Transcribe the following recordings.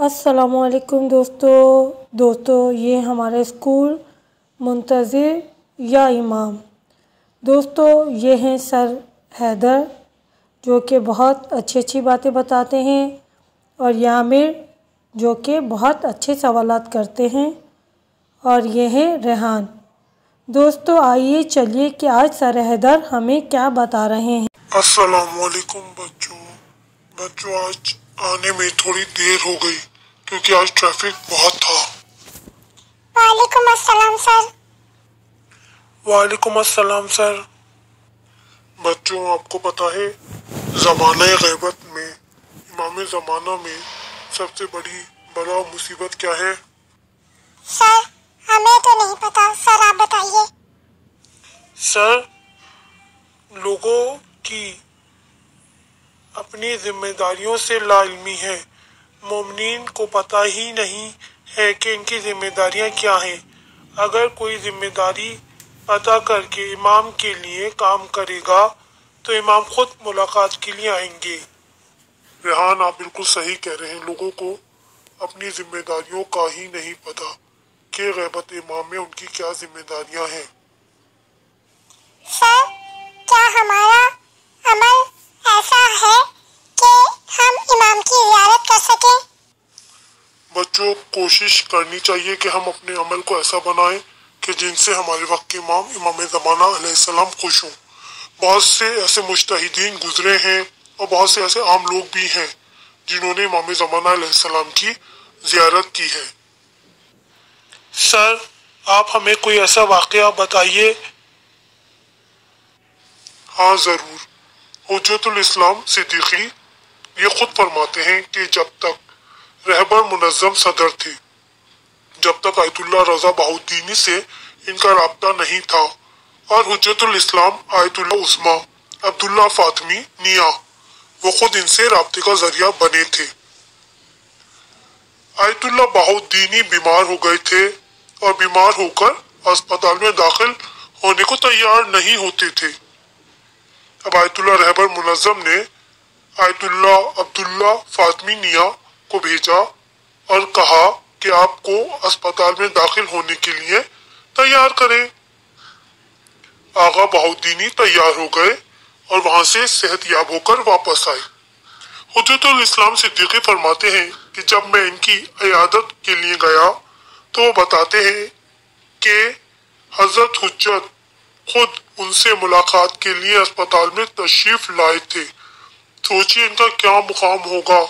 अस्सलामुअलैकुम दोस्तों ये हमारे स्कूल मुंतज़िर या इमाम। दोस्तों ये हैं सर हैदर, जो कि बहुत अच्छी बातें बताते हैं, और यामिर, जो कि बहुत अच्छे सवालात करते हैं, और ये हैं रेहान। दोस्तों आइए चलिए कि आज सर हैदर हमें क्या बता रहे हैं। अस्सलामुअलैकुम बच्चों आज आने में थोड़ी देर हो गई क्योंकि आज ट्रैफिक बहुत था। वालेकुम अस्सलाम सर। वालेकुम अस्सलाम सर। बच्चों आपको पता है ज़माने गैबत में, इमाम ज़माना में सबसे बड़ा मुसीबत क्या है? सर हमें तो नहीं पता, सर आप बताइए। सर लोगों की अपनी जिम्मेदारियों से लाइल्मी है। मोमिनीन को पता ही नहीं है कि इनकी जिम्मेदारियां क्या हैं। अगर कोई जिम्मेदारी पता करके इमाम के लिए काम करेगा तो इमाम खुद मुलाकात के लिए आएंगे। रेहान आप बिल्कुल सही कह रहे हैं। लोगों को अपनी जिम्मेदारियों का ही नहीं पता कि गैबत इमाम में उनकी क्या जिम्मेदारियां हैं। सर क्या हमारा अमल ऐसा है कि हम इमाम की ज़ियारत कर सकें? बच्चों कोशिश करनी चाहिए कि हम अपने अमल को ऐसा बनाएं कि जिनसे हमारे वक्त के इमाम ज़माना अलैहिस्सलाम खुश हों। बहुत से ऐसे मुज्तहिदीन गुजरे हैं और बहुत से ऐसे आम लोग भी हैं जिन्होंने इमाम ज़माना अलैहिस्सलाम की ज़ियारत की है। सर आप हमें कोई ऐसा वाक़या बताइए। हाँ ज़रूर। हुज्जतुल इस्लाम सिद्दीकी ये खुद फरमाते हैं कि जब तक रहबर मुनज़्ज़म सदर थे, जब तक आयतुल्लाह रज़ा बहाउद्दीनी से इनका राब्ता नहीं था, और हुज्जतुल इस्लाम आयतुल्लाह उस्मा अब्दुल्ला फातमी निया वो खुद इनसे राब्ते का जरिया बने थे। आयतुल्लाह बहाउद्दीनी बीमार हो गए थे और बीमार होकर अस्पताल में दाखिल होने को तैयार नहीं होते थे। अब आयतुल्लाह रहबर मुनज़्ज़म ने आयतुल्लाह अब्दुल्ला फातमी निया को भेजा और कहा कि आपको अस्पताल में दाखिल होने के लिए तैयार करें। आगा बहाउद्दीनी तैयार हो गए और वहां से सेहतयाब होकर वापस आए। हुज्जतुल इस्लाम सिद्दीकी फरमाते हैं कि जब मैं इनकी इयादत के लिए गया तो वो बताते हैं कि हजरत हुज्जत खुद उनसे मुलाकात के लिए अस्पताल में तशरीफ लाए थे। सोचिए इनका क्या मुकाम होगा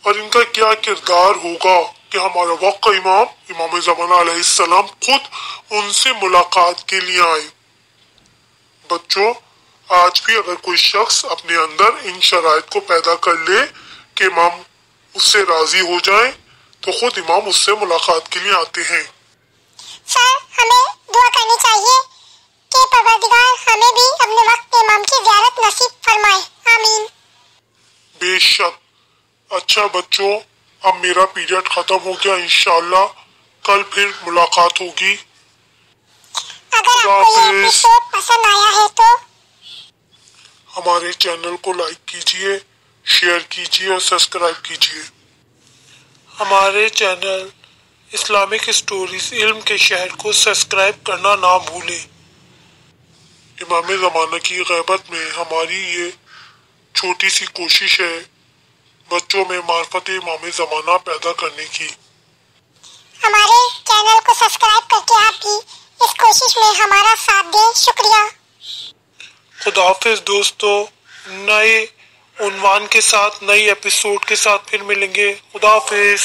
और इनका क्या किरदार होगा कि हमारा वक्त का इमाम ज़माना अलैहिस्सलाम खुद उनसे मुलाकात के लिए आए। बच्चों आज भी अगर कोई शख्स अपने अंदर इन शराइत को पैदा कर ले कि इमाम उससे राजी हो जाए तो खुद इमाम उससे मुलाकात के लिए आते हैं। सर हमें दुआ करनी चाहिए कि परवरदिगार हमें भी अपने वक्त इमाम की ज़ियारत नसीब फरमाए। आमीन। बेशक। अच्छा बच्चों अब मेरा पीरियड खत्म हो गया, इंशाअल्लाह कल फिर मुलाकात होगी। अगर आपको ये एपिसोड पसंद आया है तो हमारे चैनल को लाइक कीजिए, शेयर कीजिए और सब्सक्राइब कीजिए। हमारे चैनल इस्लामिक स्टोरीज इल्म के शहर को सब्सक्राइब करना ना भूलें। इमाम ज़माना की गैबत में हमारी ये छोटी सी कोशिश है बच्चों में मार्फत इमाम ज़माना पैदा करने की। हमारे चैनल को सब्सक्राइब करके आप भी इस कोशिश में हमारा साथ दें। शुक्रिया। खुदा हाफिज दोस्तों, नए उन्वान के साथ नई एपिसोड के साथ फिर मिलेंगे। खुदा हाफिज।